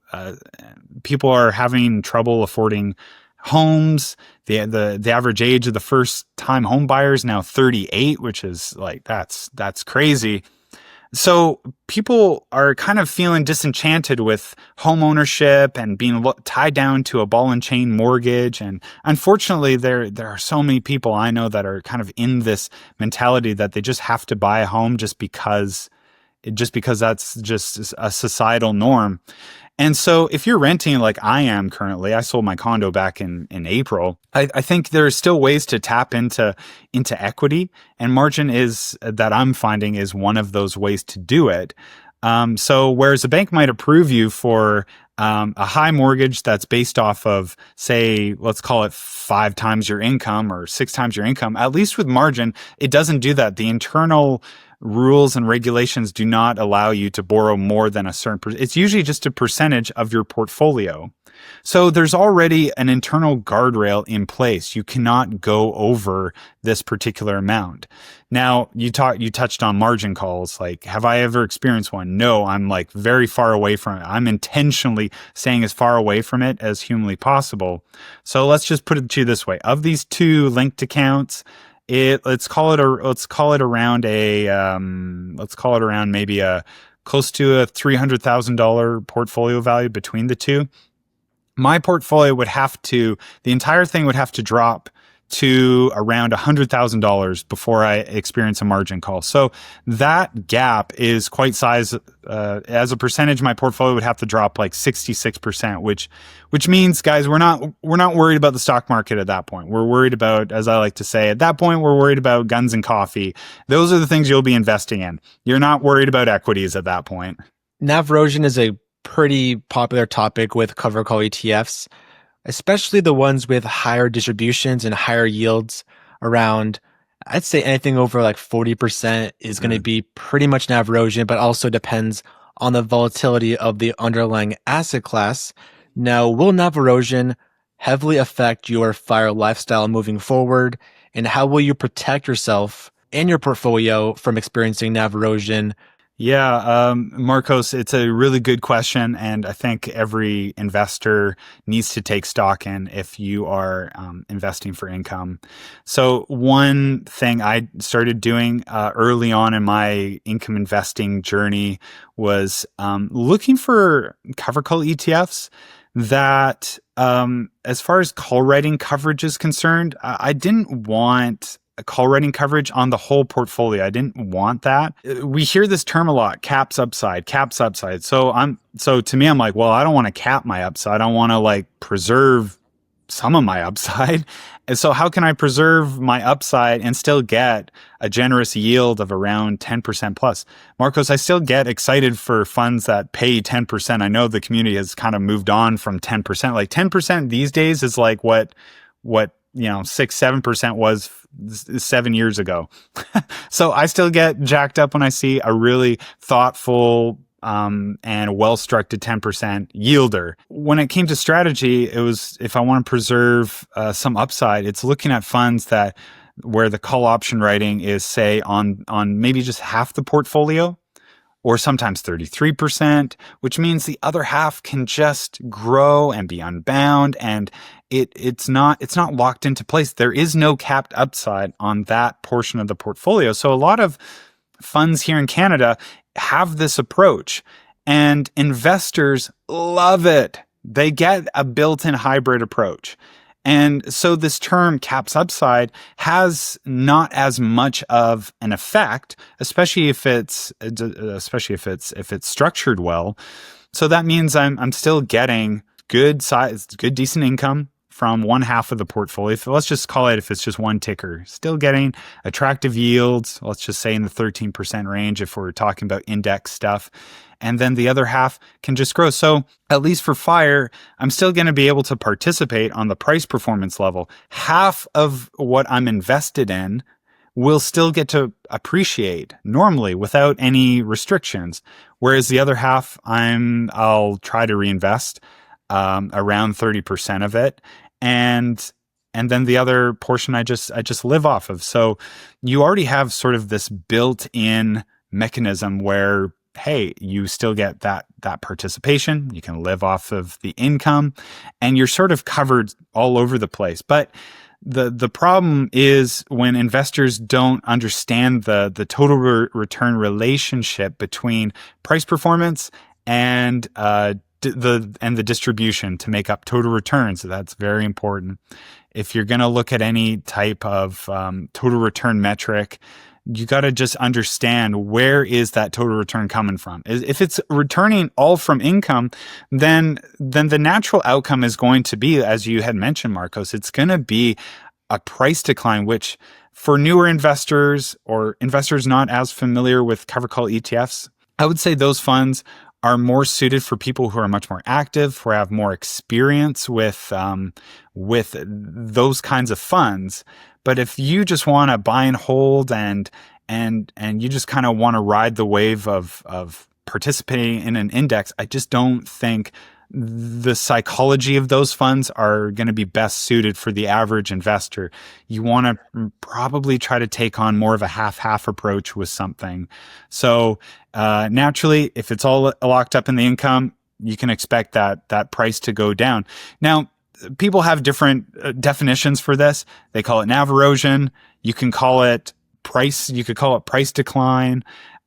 people are having trouble affording homes. The average age of the first time home buyer is now 38, which is like, that's crazy. So people are kind of feeling disenchanted with home ownership and being tied down to a ball and chain mortgage. And unfortunately, there are so many people I know that are kind of in this mentality that they just have to buy a home just because that's just a societal norm. And so if you're renting like I am currently, I sold my condo back in April. I think there are still ways to tap into equity, and margin that I'm finding is one of those ways to do it. So whereas a bank might approve you for a high mortgage that's based off of, say, let's call it 5 times your income or 6 times your income, at least with margin, it doesn't do that. The internal rules and regulations do not allow you to borrow more than a certain it's usually just a percentage of your portfolio. So there's already an internal guardrail in place. You cannot go over this particular amount. Now, you touched on margin calls. Like, have I ever experienced one? No, I'm like very far away from it. I'm intentionally staying as far away from it as humanly possible. So let's just put it to you this way. Of these 2 linked accounts, let's call it around maybe a close to a $300,000 portfolio value between the 2. My portfolio the entire thing would have to drop to around $100,000 before I experience a margin call. So that gap is quite size. As a percentage, my portfolio would have to drop like 66%, which means, guys, we're not worried about the stock market at that point. We're worried about, as I like to say, at that point, we're worried about guns and coffee. Those are the things you'll be investing in. You're not worried about equities at that point. NAV erosion is a pretty popular topic with cover call ETFs, especially the ones with higher distributions and higher yields around, I'd say anything over like 40% is going to be pretty much NAV erosion, but also depends on the volatility of the underlying asset class. Now, will NAV erosion heavily affect your FIRE lifestyle moving forward? And how will you protect yourself and your portfolio from experiencing NAV erosion Yeah, Marcos, it's a really good question, and I think every investor needs to take stock in if you are investing for income. So, one thing I started doing early on in my income investing journey was looking for cover call ETFs that, as far as call writing coverage is concerned, I didn't want a call writing coverage on the whole portfolio. I didn't want that. We hear this term a lot, caps upside, caps upside. So to me, I'm like, well, I don't want to cap my upside. I want to like preserve some of my upside. And so how can I preserve my upside and still get a generous yield of around 10% plus? Marcos, I still get excited for funds that pay 10%. I know the community has kind of moved on from 10%. Like 10% these days is like what, 6, 7% was 7 years ago. So I still get jacked up when I see a really thoughtful and well-structured 10% yielder. When it came to strategy, it was if I want to preserve some upside, it's looking at funds that where the call option writing is say on maybe just half the portfolio or sometimes 33%, which means the other half can just grow and be unbound and it's not locked into place. There is no capped upside on that portion of the portfolio. So a lot of funds here in Canada have this approach and investors love it. They get a built-in hybrid approach. And so this term caps upside has not as much of an effect, especially if it's structured well. So that means I'm still getting good size, good decent income from one half of the portfolio. So let's just call it if it's just one ticker, still getting attractive yields. Let's just say in the 13% range if we're talking about index stuff. And then the other half can just grow. So at least for FIRE, I'm still going to be able to participate on the price performance level. Half of what I'm invested in will still get to appreciate normally without any restrictions. Whereas the other half, I'll try to reinvest around 30% of it. And then the other portion I just live off of. So you already have sort of this built-in mechanism where, hey, you still get that participation. You can live off of the income, and you're sort of covered all over the place. But the problem is when investors don't understand the total return relationship between price performance and the distribution to make up total return. So that's very important. If you're going to look at any type of total return metric, you got to just understand where is that total return coming from. If it's returning all from income, then the natural outcome is going to be, as you had mentioned, Marcos, it's going to be a price decline, which for newer investors or investors not as familiar with cover call ETFs, I would say those funds are more suited for people who are much more active, who have more experience with those kinds of funds. But if you just want to buy and hold and you just kind of want to ride the wave of participating in an index, I just don't think the psychology of those funds are going to be best suited for the average investor. You want to probably try to take on more of a half-half approach with something. So naturally, if it's all locked up in the income, you can expect that price to go down. Now, people have different definitions for this. They call it NAV erosion. You can call it price. You could call it price decline.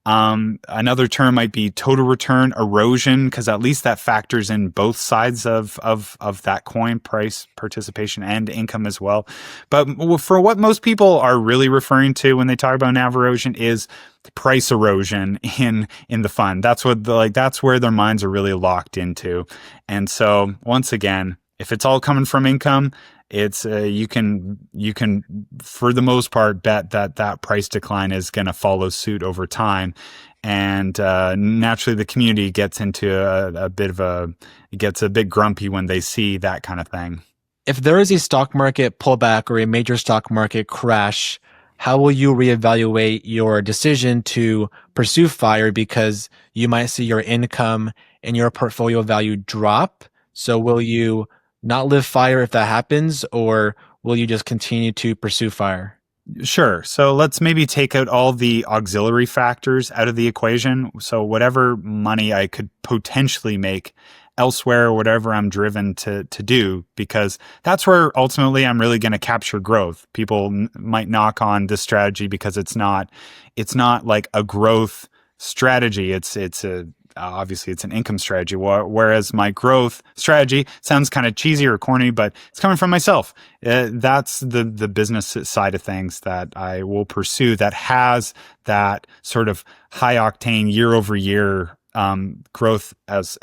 Another term might be total return erosion, because at least that factors in both sides of that coin, price, participation, and income as well. But for what most people are really referring to when they talk about NAV erosion is price erosion in the fund. That's that's where their minds are really locked into. And so once again, if it's all coming from income, it's you can for the most part bet that price decline is going to follow suit over time, and naturally the community gets into gets a bit grumpy when they see that kind of thing. If there is a stock market pullback or a major stock market crash, how will you reevaluate your decision to pursue FIRE, because you might see your income and your portfolio value drop? So will you not live FIRE if that happens, or will you just continue to pursue FIRE? Sure. So let's maybe take out all the auxiliary factors out of the equation. So whatever money I could potentially make elsewhere, whatever I'm driven to do, because that's where ultimately I'm really going to capture growth. People might knock on this strategy because it's not like a growth strategy. It's a obviously it's an income strategy. Whereas my growth strategy sounds kind of cheesy or corny, but it's coming from myself. That's the business side of things that I will pursue, that has that sort of high octane year over year growth. As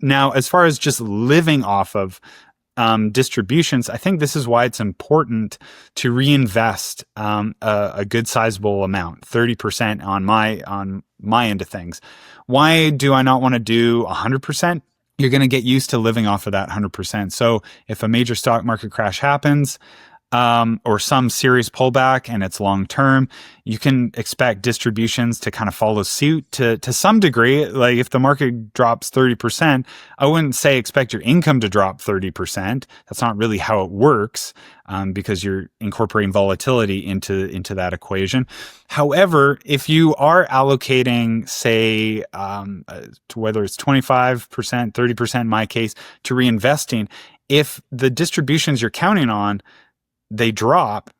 now, as far as just living off of distributions, I think this is why it's important to reinvest a good sizable amount, 30% on my end of things. Why do I not want to do 100%? You're going to get used to living off of that 100%. So if a major stock market crash happens, or some serious pullback and it's long term, you can expect distributions to kind of follow suit to some degree. Like if the market drops 30%, I wouldn't say expect your income to drop 30%. That's not really how it works, because you're incorporating volatility into that equation. However, if you are allocating, say, to whether it's 25%, 30% in my case, to reinvesting, if the distributions you're counting on they drop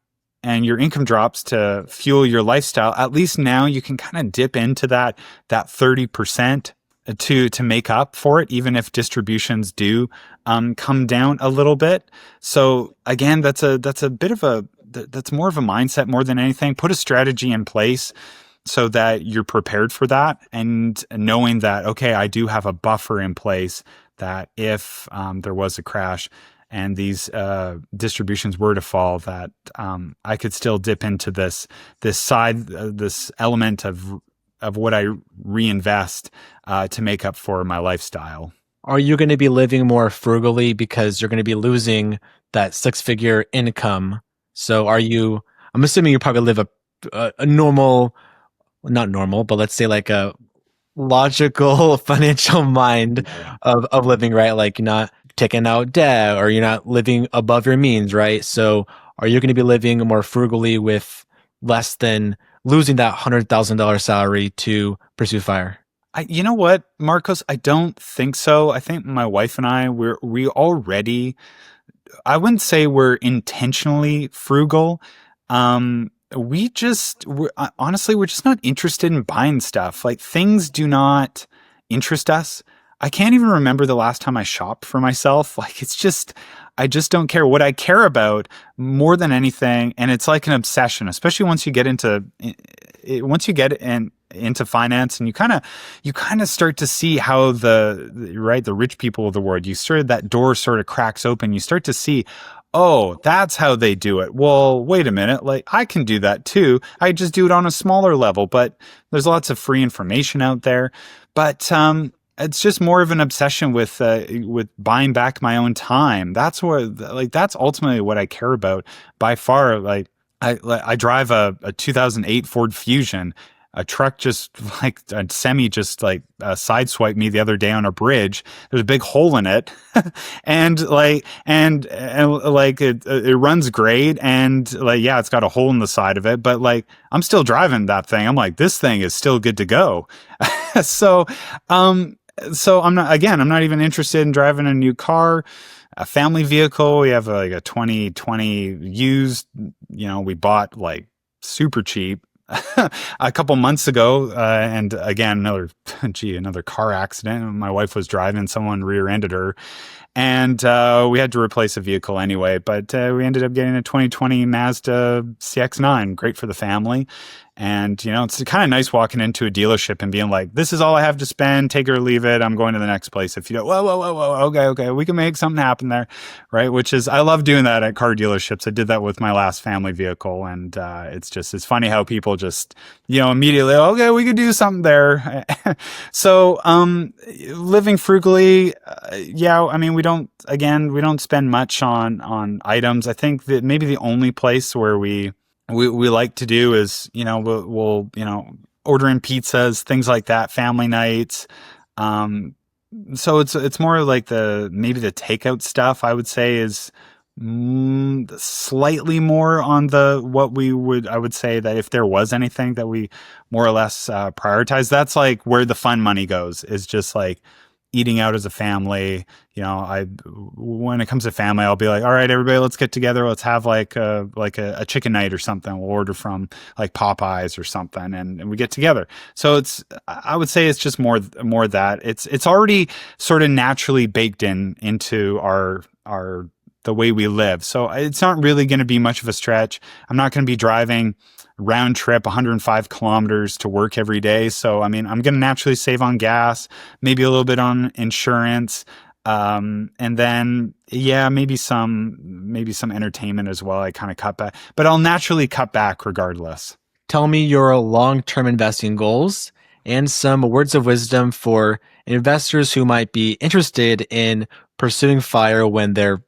and your income drops to fuel your lifestyle, at least now you can kind of dip into that 30% to make up for it, even if distributions do come down a little bit. So again, that's a bit of that's more of a mindset more than anything. Put a strategy in place so that you're prepared for that, and knowing that, okay, I do have a buffer in place that if there was a crash and these distributions were to fall, that I could still dip into this side, this element of what I reinvest to make up for my lifestyle. Are you going to be living more frugally because you're going to be losing that six-figure income? So I'm assuming you probably live a normal, not normal, but let's say like a logical financial mind of living, right? Like you're not taking out debt or you're not living above your means, right? So are you going to be living more frugally with less than losing that $100,000 salary to pursue fire? You know what, Marcos? I don't think so. I think my wife and I, we already, I wouldn't say we're intentionally frugal. Honestly, we're just not interested in buying stuff. Like things do not interest us. I can't even remember the last time I shopped for myself. Like I just don't care. What I care about more than anything, and it's like an obsession, especially once you get into finance, and you kind of start to see how the rich people of the world, that door sort of cracks open. You start to see, oh, that's how they do it. Well, wait a minute. Like I can do that too. I just do it on a smaller level, but there's lots of free information out there. But it's just more of an obsession with buying back my own time. That's ultimately what I care about by far. Like I drive a 2008 Ford Fusion. A truck just like a semi just like sideswiped me the other day on a bridge. There's a big hole in it, and it runs great, and like yeah, it's got a hole in the side of it, but like I'm still driving that thing. I'm like, this thing is still good to go. so, so I'm not even interested in driving a new car. A family vehicle. We have like a 2020 used. We bought like super cheap a couple months ago, and again, another car accident. My wife was driving, someone rear-ended her, and we had to replace a vehicle anyway. But we ended up getting a 2020 Mazda CX-9, great for the family. And it's kind of nice walking into a dealership and being like, "This is all I have to spend. Take it or leave it. I'm going to the next place." If you don't, whoa, whoa, whoa, whoa, okay, we can make something happen there, right? I love doing that at car dealerships. I did that with my last family vehicle, and it's funny how people just immediately, okay, we could do something there. So living frugally, yeah. I mean, we don't spend much on items. I think that maybe the only place where we like to do is, we'll order in pizzas, things like that, family nights. So it's more like maybe the takeout stuff, I would say, is Slightly more on the I would say that if there was anything that we more or less prioritize, that's like where the fun money goes, is just like eating out as a family. When it comes to family, I'll be like, all right, everybody, let's get together. Let's have like a chicken night or something. We'll order from like Popeyes or something, and we get together. So I would say it's just more that it's already sort of naturally baked into our the way we live. So it's not really going to be much of a stretch. I'm not going to be driving round trip 105 kilometers to work every day. So, I mean, I'm going to naturally save on gas, maybe a little bit on insurance. And then, yeah, maybe some entertainment as well. I kind of cut back, but I'll naturally cut back regardless. Tell me your long-term investing goals and some words of wisdom for investors who might be interested in pursuing FIRE when they're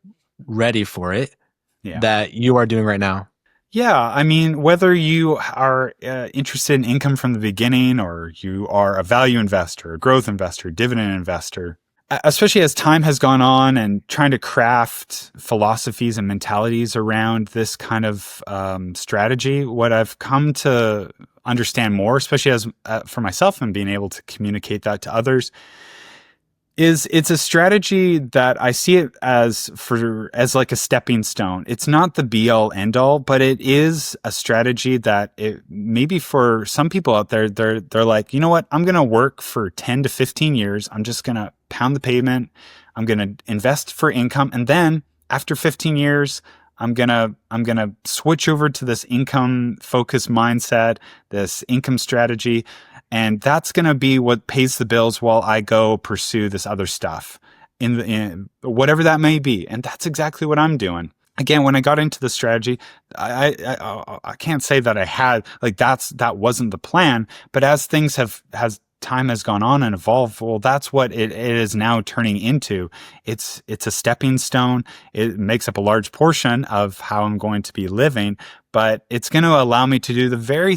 ready for it, that you are doing right now. Yeah, I mean, whether you are interested in income from the beginning, or you are a value investor, a growth investor, dividend investor, especially as time has gone on and trying to craft philosophies and mentalities around this kind of strategy, what I've come to understand more, especially as for myself and being able to communicate that to others, is it's a strategy that I see it as like a stepping stone. It's not the be all end all, but it is a strategy that maybe for some people out there, they're like, you know what? I'm going to work for 10 to 15 years. I'm just going to pound the pavement. I'm going to invest for income. And then after 15 years, I'm going to switch over to this income focused mindset, this income strategy. And that's going to be what pays the bills while I go pursue this other stuff in whatever that may be. And that's exactly what I'm doing. Again, when I got into the strategy, I can't say that I had like that wasn't the plan. But as time has gone on and evolved, well, that's what it is now turning into. It's a stepping stone. It makes up a large portion of how I'm going to be living, but it's going to allow me to do the very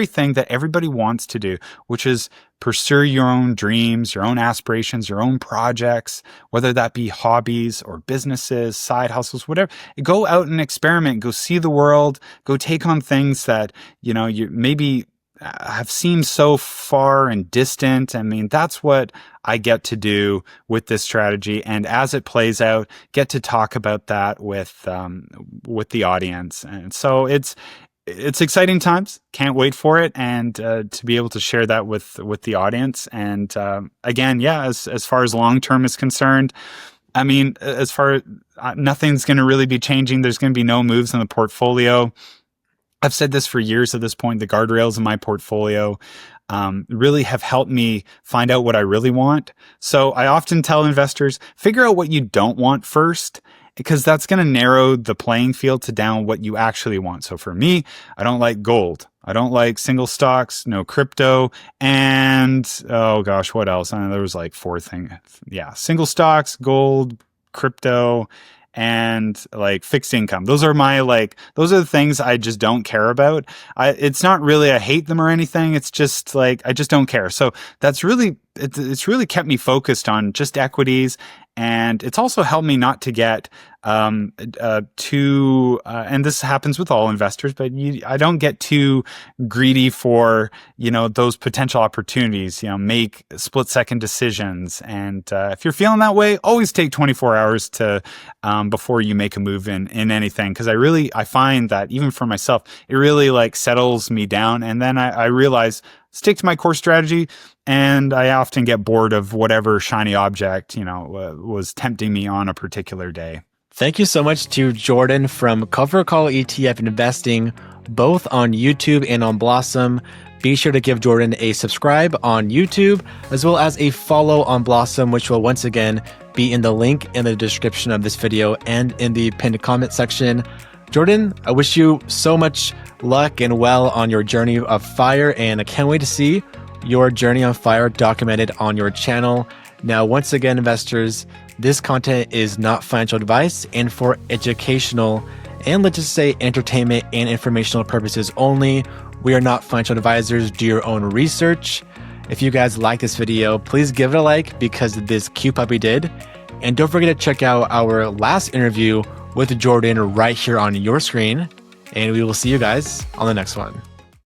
thing that everybody wants to do, which is pursue your own dreams, your own aspirations, your own projects, whether that be hobbies or businesses, side hustles, whatever. Go out and experiment, go see the world, go take on things that, you maybe have seemed so far and distant. I mean, that's what I get to do with this strategy. And as it plays out, get to talk about that with the audience. And so it's exciting times. Can't wait for it, and to be able to share that with the audience. And again, yeah, as far as long term is concerned, I mean, nothing's going to really be changing. There's going to be no moves in the portfolio. I've said this for years at this point. The guardrails in my portfolio really have helped me find out what I really want. So I often tell investors, figure out what you don't want first, because that's going to narrow the playing field to down what you actually want. So for me, I don't like gold. I don't like single stocks, no crypto, and oh gosh, what else? I know there was like 4 things. Yeah, single stocks, gold, crypto, and like fixed income. Those are the things I just don't care about. It's not really I hate them or anything. It's just like I just don't care. So that's really it's really kept me focused on just equities. And it's also helped me not to get too, and this happens with all investors, but I don't get too greedy for, those potential opportunities, make split second decisions. And if you're feeling that way, always take 24 hours to, before you make a move in anything. Cause I find that even for myself, it really like settles me down. And then I realize, stick to my core strategy, and I often get bored of whatever shiny object, was tempting me on a particular day. Thank you so much to Jordan from Cover Call ETF Investing, both on YouTube and on Blossom. Be sure to give Jordan a subscribe on YouTube, as well as a follow on Blossom, which will once again be in the link in the description of this video and in the pinned comment section. Jordan, I wish you so much luck and well on your journey of FIRE, and I can't wait to see your journey on FIRE documented on your channel. Now, once again, investors, this content is not financial advice and for educational and, let's just say, entertainment and informational purposes only. We are not financial advisors. Do your own research. If you guys like this video, please give it a like because this cute puppy did. And don't forget to check out our last interview with Jordan right here on your screen. And we will see you guys on the next one.